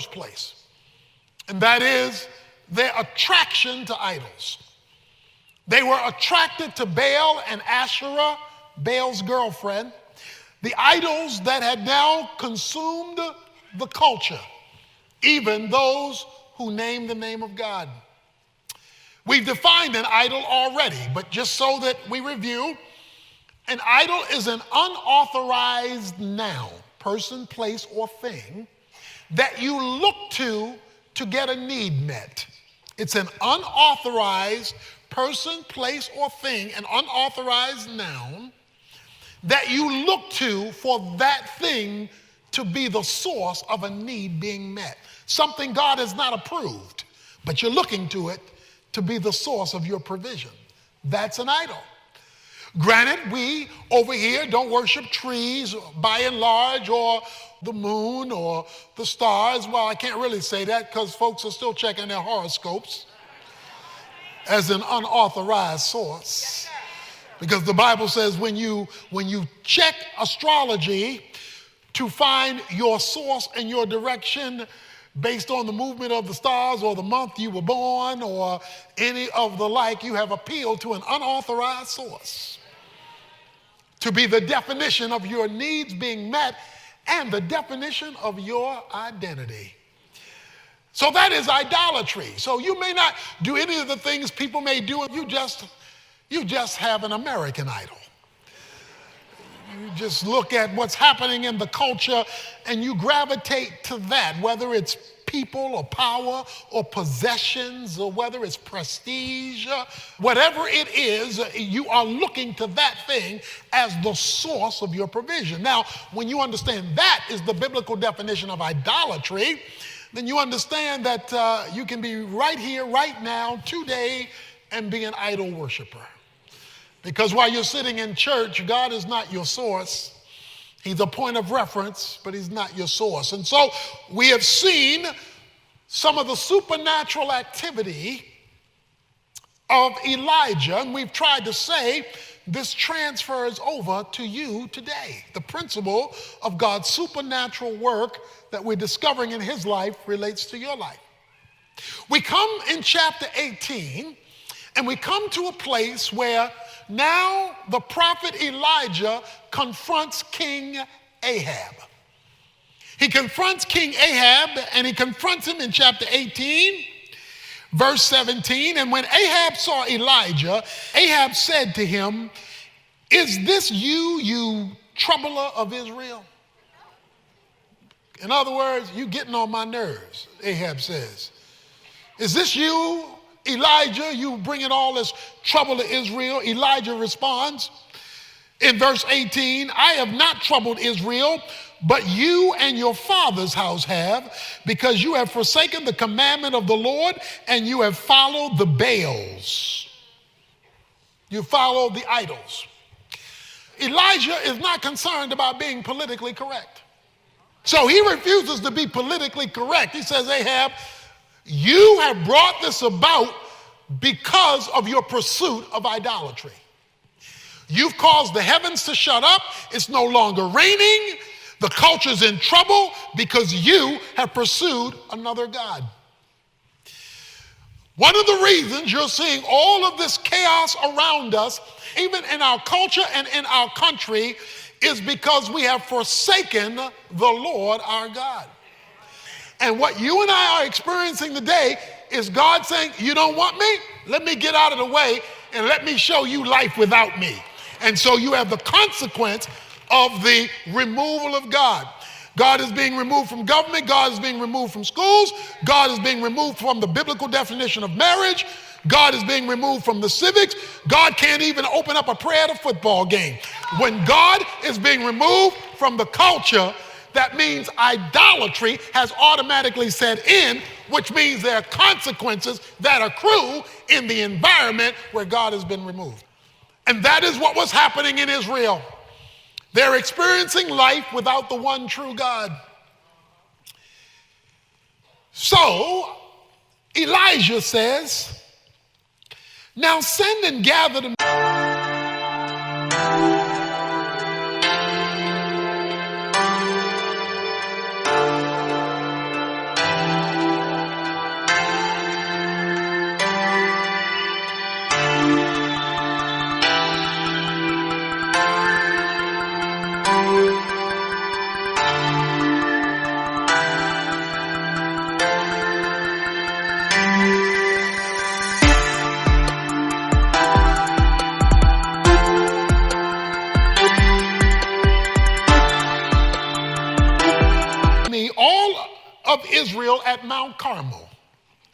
first place, and that is their attraction to idols. They were attracted to Baal and Asherah, Baal's girlfriend, the idols that had now consumed the culture, even those who named the name of God. We've defined an idol already, but just so that we review, an idol is an unauthorized noun, person, place, or thing that you look to get a need met. It's an unauthorized person, place, or thing, an unauthorized noun that you look to for that thing to be the source of a need being met. Something God has not approved, but you're looking to it to be the source of your provision. That's an idol. Granted, we over here don't worship trees by and large, or the moon or the stars. Well, I can't really say that because folks are still checking their horoscopes as an unauthorized source. Because the Bible says when you check astrology to find your source and your direction based on the movement of the stars or the month you were born or any of the like, you have appealed to an unauthorized source to be the definition of your needs being met and the definition of your identity. So that is idolatry. So you may not do any of the things people may do. You just have an American idol. You just look at what's happening in the culture and you gravitate to that, whether it's people or power or possessions or whether it's prestige, whatever it is, you are looking to that thing as the source of your provision. Now, when you understand that is the biblical definition of idolatry, then you understand that you can be right here, right now, today, and be an idol worshiper. Because while you're sitting in church, God is not your source. He's a point of reference, but he's not your source. And so we have seen some of the supernatural activity of Elijah, and we've tried to say this transfers over to you today. The principle of God's supernatural work that we're discovering in his life relates to your life. We come in chapter 18, and we come to a place where now the prophet Elijah confronts King Ahab. He confronts King Ahab, and he confronts him in chapter 18, verse 17. And when Ahab saw Elijah, Ahab said to him, "Is this you, you troubler of Israel?" In other words, you getting on my nerves, Ahab says. "Is this you, Elijah, you bringing all this trouble to Israel?" Elijah responds in verse 18, "I have not troubled Israel, but you and your father's house have, because you have forsaken the commandment of the Lord and you have followed the Baals." You follow the idols. Elijah is not concerned about being politically correct. So he refuses to be politically correct. He says, "Ahab, you have brought this about because of your pursuit of idolatry. You've caused the heavens to shut up. It's no longer raining. The culture's in trouble because you have pursued another god." One of the reasons you're seeing all of this chaos around us, even in our culture and in our country, is because we have forsaken the Lord our God. And what you and I are experiencing today is God saying, "You don't want me? Let me get out of the way and let me show you life without me." And so you have the consequence of the removal of God. God is being removed from government. God is being removed from schools. God is being removed from the biblical definition of marriage. God is being removed from the civics. God can't even open up a prayer at a football game. When God is being removed from the culture, that means idolatry has automatically set in, which means there are consequences that accrue in the environment where God has been removed. And that is what was happening in Israel. They're experiencing life without the one true God. So Elijah says, "Now send and gather them." Israel at Mount Carmel.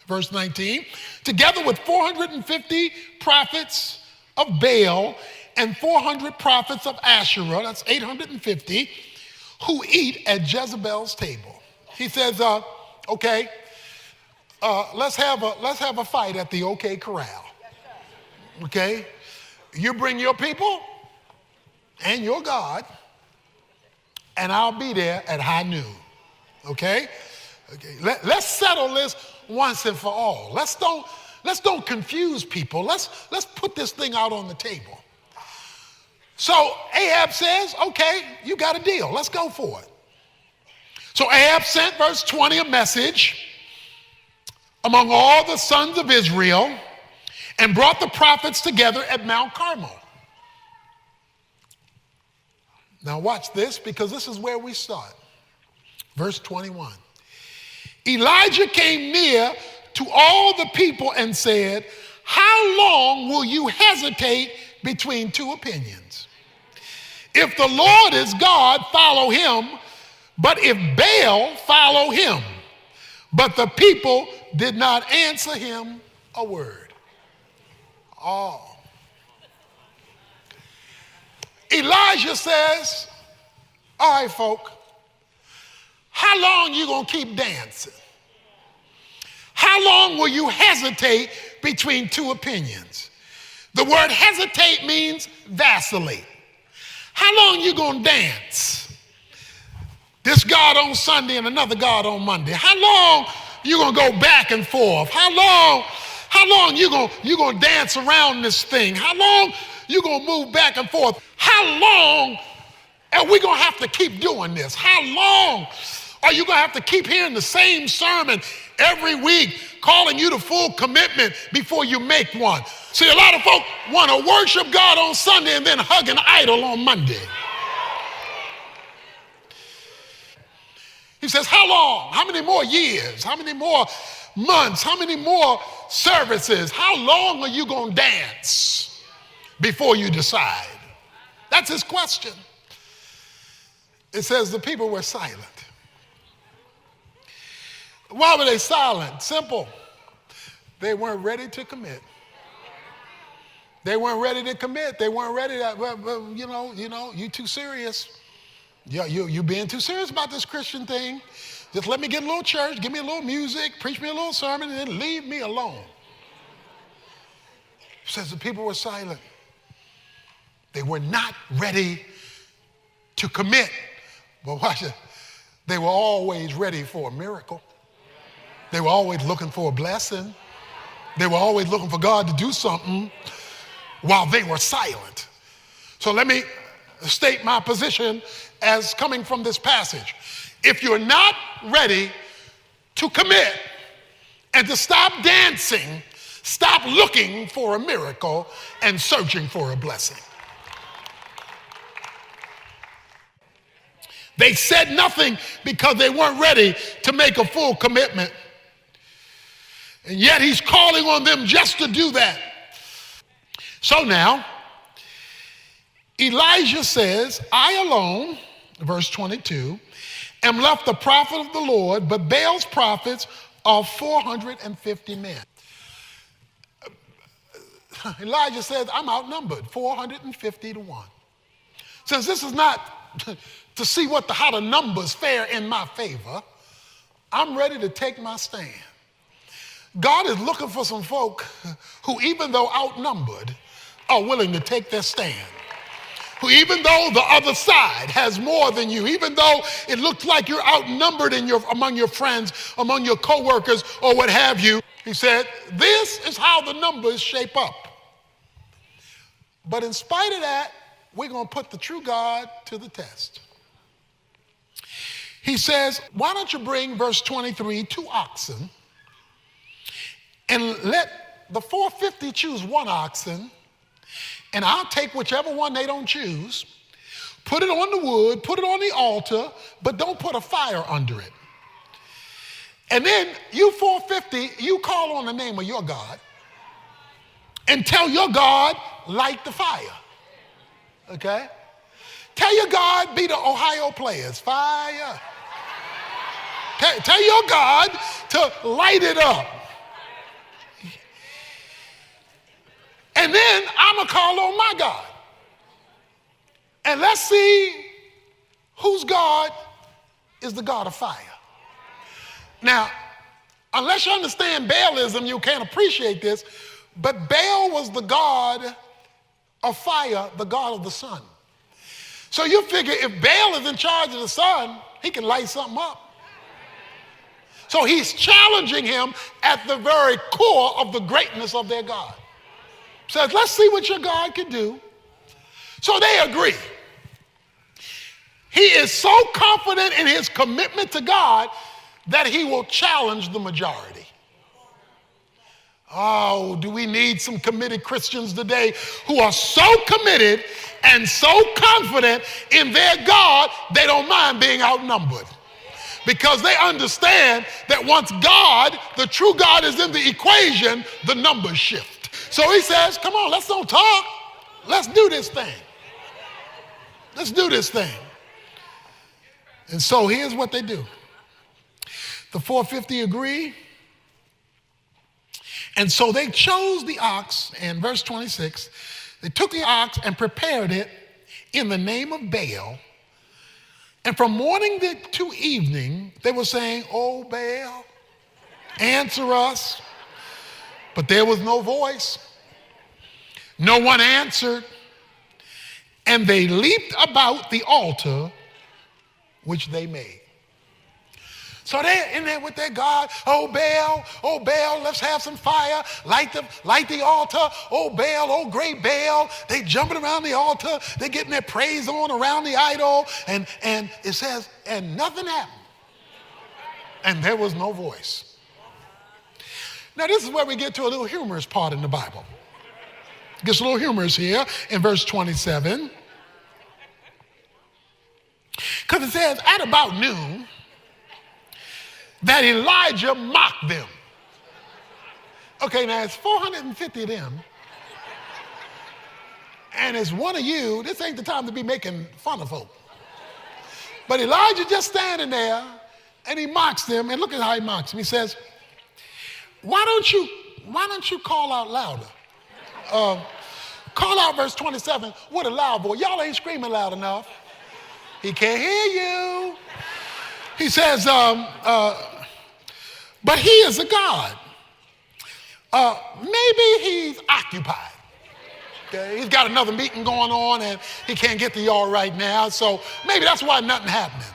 Verse 19, together with 450 prophets of Baal and 400 prophets of Asherah, that's 850, who eat at Jezebel's table. He says, okay, let's have a fight at the OK Corral. Okay? You bring your people and your God, and I'll be there at high noon. Okay? Okay. Let's settle this once and for all. Let's don't confuse people. Let's put this thing out on the table. So Ahab says, okay, you got a deal. Let's go for it. So Ahab sent, verse 20, a message among all the sons of Israel and brought the prophets together at Mount Carmel. Now watch this, because this is where we start. Verse 21. Elijah came near to all the people and said, how long will you hesitate between two opinions? If the Lord is God, follow him, but if Baal, follow him. But the people did not answer him a word. Oh. Elijah says, all right, folk, how long you gonna keep dancing? How long will you hesitate between two opinions? The word hesitate means vacillate. How long you gonna dance? This God on Sunday and another God on Monday. How long you gonna go back and forth? How long you gonna dance around this thing? How long you gonna move back and forth? How long are we gonna have to keep doing this? How long are you gonna have to keep hearing the same sermon every week, calling you to full commitment before you make one? See, a lot of folk want to worship God on Sunday and then hug an idol on Monday. He says, how long? How many more years? How many more months? How many more services? How long are you going to dance before you decide? That's his question. It says the people were silent. Why were they silent? Simple. They weren't ready to commit. They weren't ready to commit. They weren't ready to, you too serious. Yeah, you being too serious about this Christian thing. Just let me get a little church, give me a little music, preach me a little sermon, and then leave me alone. It says the people were silent. They were not ready to commit. But watch it. They were always ready for a miracle. They were always looking for a blessing. They were always looking for God to do something while they were silent. So let me state my position as coming from this passage. If you're not ready to commit and to stop dancing, stop looking for a miracle and searching for a blessing. They said nothing because they weren't ready to make a full commitment. And yet he's calling on them just to do that. So now, Elijah says, I alone, verse 22, am left the prophet of the Lord, but Baal's prophets are 450 men. Elijah says, I'm outnumbered, 450 to 1. Since this is not to see how the numbers fare in my favor, I'm ready to take my stand. God is looking for some folk who, even though outnumbered, are willing to take their stand. Who, even though the other side has more than you, even though it looks like you're outnumbered among your friends, among your coworkers, or what have you, he said, this is how the numbers shape up. But in spite of that, we're going to put the true God to the test. He says, why don't you bring, verse 23, 2 oxen, and let the 450 choose 1 oxen, and I'll take whichever one they don't choose, put it on the wood, put it on the altar, but don't put a fire under it. And then you 450, you call on the name of your God and tell your God, light the fire. Okay? Tell your God, be the Ohio players, fire. Tell your God to light it up. And then I'm going to call on my God. And let's see whose God is the God of fire. Now, unless you understand Baalism, you can't appreciate this, but Baal was the god of fire, the god of the sun. So you figure if Baal is in charge of the sun, he can light something up. So he's challenging him at the very core of the greatness of their God. Says, let's see what your God can do. So they agree. He is so confident in his commitment to God that he will challenge the majority. Oh, do we need some committed Christians today who are so committed and so confident in their God, they don't mind being outnumbered. Because they understand that once God, the true God, is in the equation, the numbers shift. So he says, come on, let's don't talk. Let's do this thing. Let's do this thing. And so here's what they do. The 450 agree. And so they chose the ox, and verse 26, they took the ox and prepared it in the name of Baal. And from morning to evening, they were saying, "Oh, Baal, answer us." But there was no voice. No one answered. And they leaped about the altar which they made. So they're in there with their God. Oh Baal, let's have some fire. Light the altar. Oh Baal, oh great Baal. They jumping around the altar. They're getting their praise on around the idol. And it says, and nothing happened. And there was no voice. Now this is where we get to a little humorous part in the Bible. It gets a little humorous here in verse 27. Because it says, at about noon, that Elijah mocked them. Okay, now it's 450 of them. And it's one of you. This ain't the time to be making fun of folk. But Elijah just standing there, and he mocks them. And look at how he mocks them. He says, why don't you call out louder? Call out verse 27 with a loud voice. Y'all ain't screaming loud enough. He can't hear you. He says, but he is a God. Maybe he's occupied. Okay? He's got another meeting going on and he can't get to y'all right now. So maybe that's why nothing happening.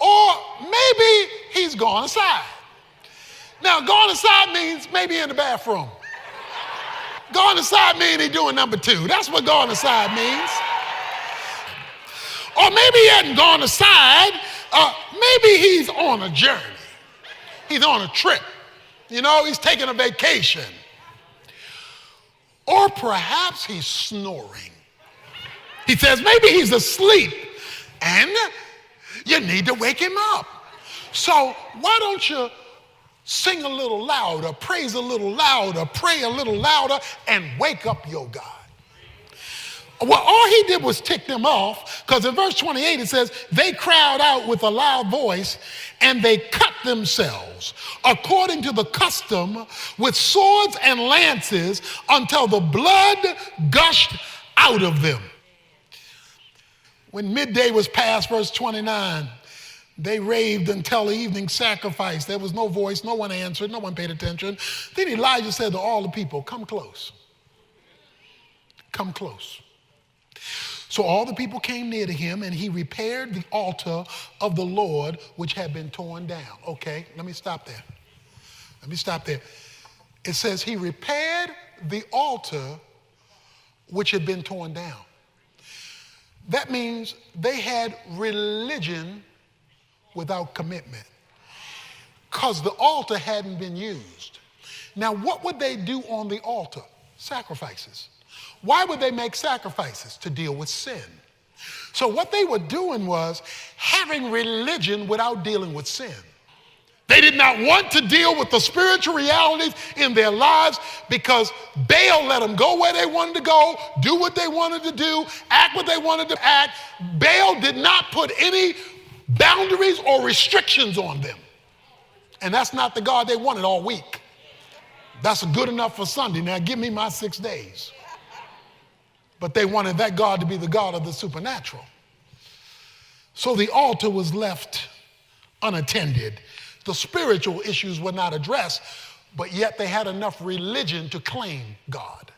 Or maybe he's gone aside. Now, gone aside means maybe in the bathroom. Gone aside means he's doing number 2. That's what gone aside means. Or maybe he hadn't gone aside. Maybe he's on a journey. He's on a trip. You know, he's taking a vacation. Or perhaps he's snoring. He says maybe he's asleep and you need to wake him up. So why don't you sing a little louder, praise a little louder, pray a little louder, and wake up your God. Well, all he did was tick them off, because in verse 28 it says, they cried out with a loud voice, and they cut themselves according to the custom with swords and lances until the blood gushed out of them. When midday was past, verse 29, they raved until the evening sacrifice. There was no voice, no one answered, no one paid attention. Then Elijah said to all the people, come close. Come close. So all the people came near to him, and he repaired the altar of the Lord, which had been torn down. Okay, let me stop there. It says he repaired the altar which had been torn down. That means they had religion without commitment, because the altar hadn't been used. Now, what would they do on the altar? Sacrifices. Why would they make sacrifices? To deal with sin. So what they were doing was having religion without dealing with sin. They did not want to deal with the spiritual realities in their lives, because Baal let them go where they wanted to go, do what they wanted to do, act what they wanted to act. Baal did not put any boundaries or restrictions on them. And that's not the God they wanted all week. That's good enough for Sunday. Now give me my 6 days. But they wanted that God to be the God of the supernatural. So the altar was left unattended. The spiritual issues were not addressed, but yet they had enough religion to claim God.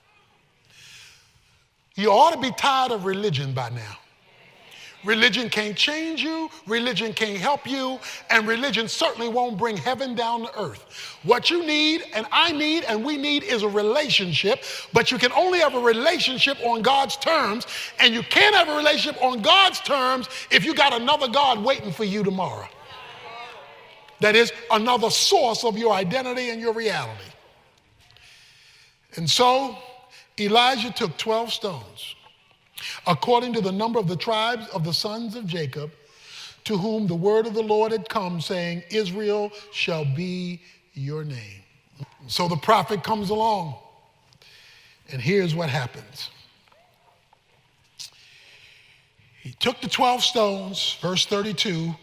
You ought to be tired of religion by now. Religion can't change you, religion can't help you, and religion certainly won't bring heaven down to earth. What you need, and I need, and we need is a relationship, but you can only have a relationship on God's terms, and you can't have a relationship on God's terms if you got another God waiting for you tomorrow. That is another source of your identity and your reality. And so Elijah took 12 stones, according to the number of the tribes of the sons of Jacob, to whom the word of the Lord had come, saying, Israel shall be your name. So the prophet comes along, and here's what happens. He took the 12 stones, verse 32.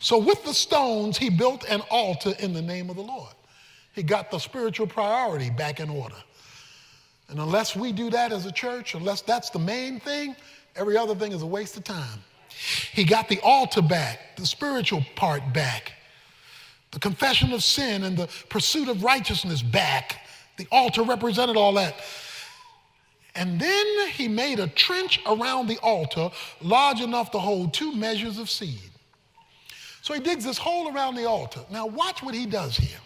So with the stones, he built an altar in the name of the Lord. He got the spiritual priority back in order. And unless we do that as a church, unless that's the main thing, every other thing is a waste of time. He got the altar back, the spiritual part back, the confession of sin and the pursuit of righteousness back. The altar represented all that. And then he made a trench around the altar large enough to hold 2 measures of seed. So he digs this hole around the altar. Now watch what he does here.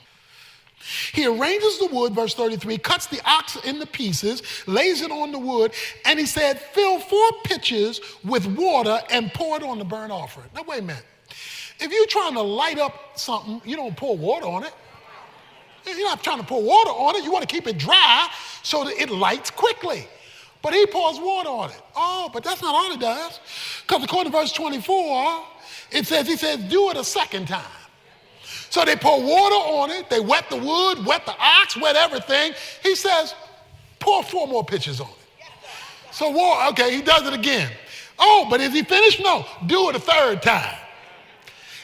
He arranges the wood, verse 33, cuts the ox into pieces, lays it on the wood, and he said, fill 4 pitchers with water and pour it on the burnt offering. Now wait a minute. If you're trying to light up something, you don't pour water on it. You're not trying to pour water on it. You want to keep it dry so that it lights quickly. But he pours water on it. Oh, but that's not all he does. Because according to verse 24, he says, do it a second time. So they pour water on it. They wet the wood, wet the ox, wet everything. He says, pour 4 more pitchers on it. So, okay, he does it again. Oh, but is he finished? No, do it a 3rd time.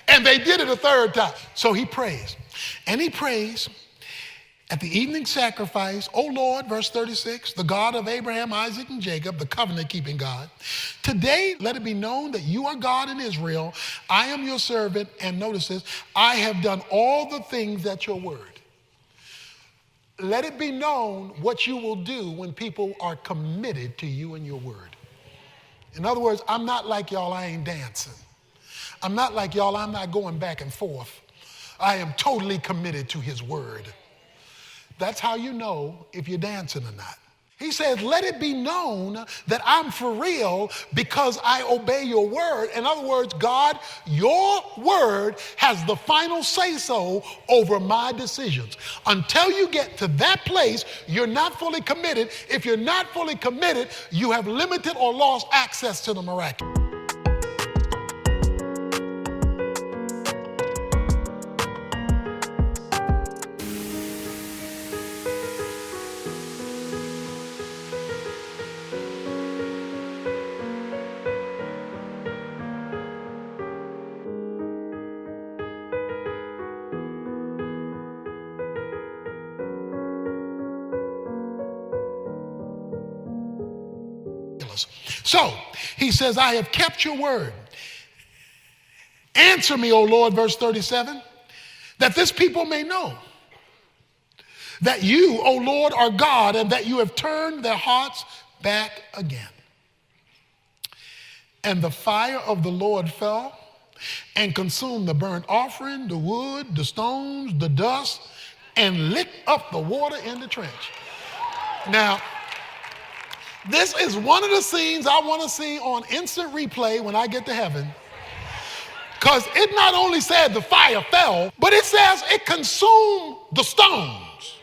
And they did it a 3rd time. So he prays. And he prays at the evening sacrifice, O Lord, verse 36, the God of Abraham, Isaac, and Jacob, the covenant-keeping God, today let it be known that you are God in Israel. I am your servant, and notice this, I have done all the things at your word. Let it be known what you will do when people are committed to you and your word. In other words, I'm not like y'all, I ain't dancing. I'm not like y'all, I'm not going back and forth. I am totally committed to his word. That's how you know if you're dancing or not. He says, let it be known that I'm for real because I obey your word. In other words, God, your word has the final say-so over my decisions. Until you get to that place, you're not fully committed. If you're not fully committed, you have limited or lost access to the miraculous. So he says, I have kept your word. Answer me, O Lord, verse 37, that this people may know that you, O Lord, are God, and that you have turned their hearts back again. And the fire of the Lord fell and consumed the burnt offering, the wood, the stones, the dust, and licked up the water in the trench. Now, this is one of the scenes I want to see on instant replay when I get to heaven. Because it not only said the fire fell, but it says it consumed the stones,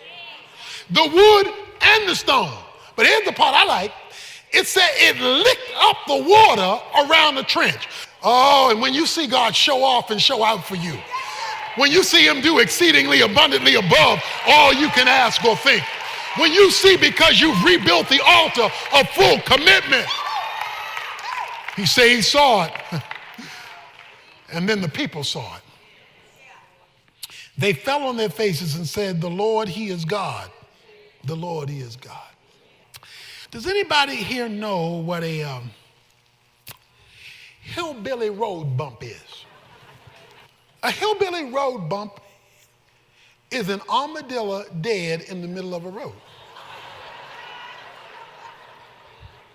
the wood and the stone. But here's the part I like. It said it licked up the water around the trench. Oh, and when you see God show off and show out for you, when you see him do exceedingly abundantly above all you can ask or think, when you see, because you've rebuilt the altar of full commitment. He said he saw it. And then the people saw it. They fell on their faces and said, the Lord, he is God. The Lord, he is God. Does anybody here know what a hillbilly road bump is? A hillbilly road bump is an armadillo dead in the middle of a road.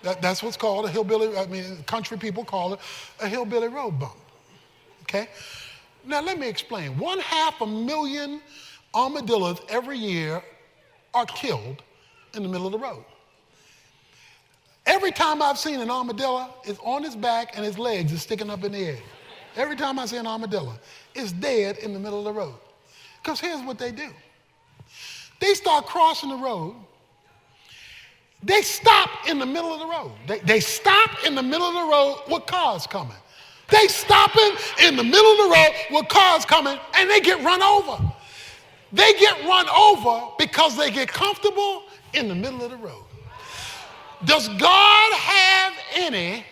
That's what's called a hillbilly, country people call it a hillbilly road bump, okay? Now let me explain. 500,000 armadillos every year are killed in the middle of the road. Every time I've seen an armadillo, it's on its back and its legs is sticking up in the air. Every time I see an armadillo, it's dead in the middle of the road. Because here's what they do. They start crossing the road. They stop in the middle of the road. They stop in the middle of the road with cars coming. They stopping in the middle of the road with cars coming, and they get run over. They get run over because they get comfortable in the middle of the road. Does God have any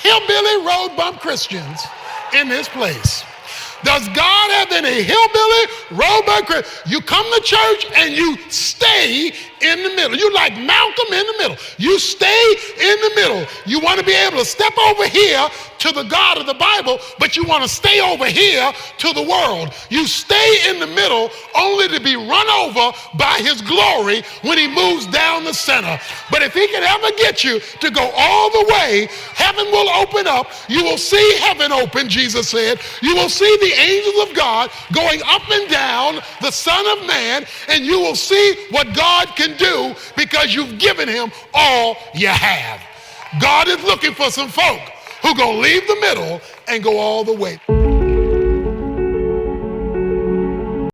hillbilly road bump Christians in this place? Does God have any hillbilly road bump Christians? You come to church and you stay in the middle. You like Malcolm in the middle. You stay in the middle. You want to be able to step over here to the God of the Bible, but you want to stay over here to the world. You stay in the middle only to be run over by his glory when he moves down the center. But if he can ever get you to go all the way, heaven will open up. You will see heaven open, Jesus said. You will see the angels of God going up and down the Son of Man, and you will see what God can do because you've given him all you have. God is looking for some folk who gonna leave the middle and go all the way.